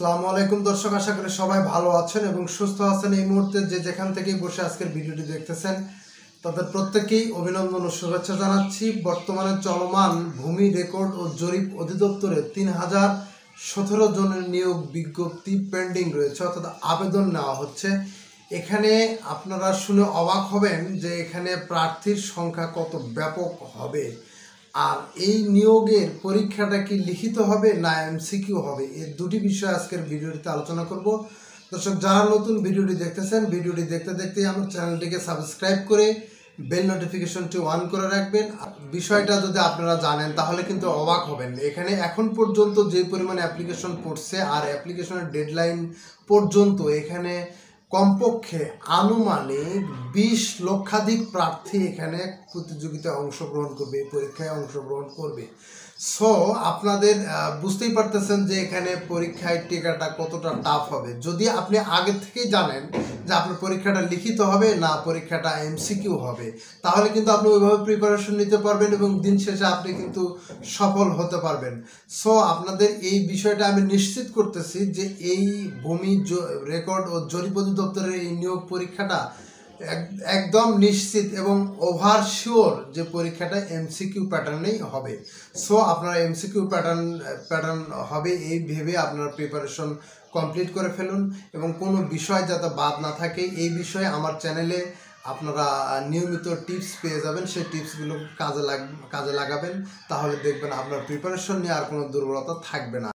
আসসালামু আলাইকুম দর্শক, আশা করি সবাই ভালো আছেন এবং সুস্থ আছেন। এই মুহূর্তে যে যেখান থেকেই বসে আজকের ভিডিওটি দেখতেছেন তাদের প্রত্যেকেই অভিনন্দন ও শুভেচ্ছা জানাচ্ছি। বর্তমানে চলমান ভূমি রেকর্ড ও জরিপ অধিদপ্তরে 3017 জনের নিয়োগ বিজ্ঞপ্তি পেন্ডিং রয়েছে, অর্থাৎ আবেদন নেওয়া হচ্ছে। এখানে আপনারা শুনে অবাক হবেন যে এখানে প্রার্থীর সংখ্যা কত ব্যাপক হবে। আর এই নিয়োগের পরীক্ষাটা কি লিখিত হবে না এমসিকিউ হবে, এই দুটি বিষয় আজকের ভিডিওটিতে আলোচনা করব। দর্শক, যারা নতুন ভিডিওটি দেখতেছেন, ভিডিওটি দেখতে দেখতেই আমার চ্যানেলটিকে সাবস্ক্রাইব করে বেল নোটিফিকেশনটি অন করে রাখবেন। বিষয়টা যদি আপনারা জানেন তাহলে কিন্তু অবাক হবেন। এখানে এখন পর্যন্ত যে পরিমাণে অ্যাপ্লিকেশন পড়ছে আর অ্যাপ্লিকেশনের ডেডলাইন পর্যন্ত এখানে কমপক্ষে আনুমানিক 20 লক্ষাধিক প্রার্থী এখানে প্রতিযোগিতায় অংশগ্রহণ করবে, এই পরীক্ষায় অংশগ্রহণ করবে। সো আপনাদের বুঝতেই পারতেছেন যে এখানে পরীক্ষায় টিকাটা কতটা টাফ হবে। যদি আপনি আগে থেকেই জানেন যে আপনার পরীক্ষাটা লিখিত হবে না পরীক্ষাটা এমসিকিউ হবে, তাহলে কিন্তু আপনি ওইভাবে প্রিপারেশন নিতে পারবেন এবং দিন শেষে আপনি কিন্তু সফল হতে পারবেন। সো আপনাদের এই বিষয়টা আমি নিশ্চিত করতেছি যে এই ভূমি রেকর্ড ও জরিপ অধিদপ্তরের এই নিয়োগ পরীক্ষাটা একদম নিশ্চিত এবং ওভার শিওর যে পরীক্ষাটা এমসিকিউ প্যাটার্নেই হবে। সো আপনারা এমসিকিউ প্যাটার্ন হবে এই ভেবে আপনার প্রিপারেশন কমপ্লিট করে ফেলুন এবং কোনো বিষয় যাতে বাদ না থাকে এই বিষয়ে আমার চ্যানেলে আপনারা নিয়মিত টিপস পেয়ে যাবেন। সেই টিপসগুলো কাজে লাগাবেন, তাহলে দেখবেন আপনার প্রিপারেশন নিয়ে আর কোনো দুর্বলতা থাকবে না।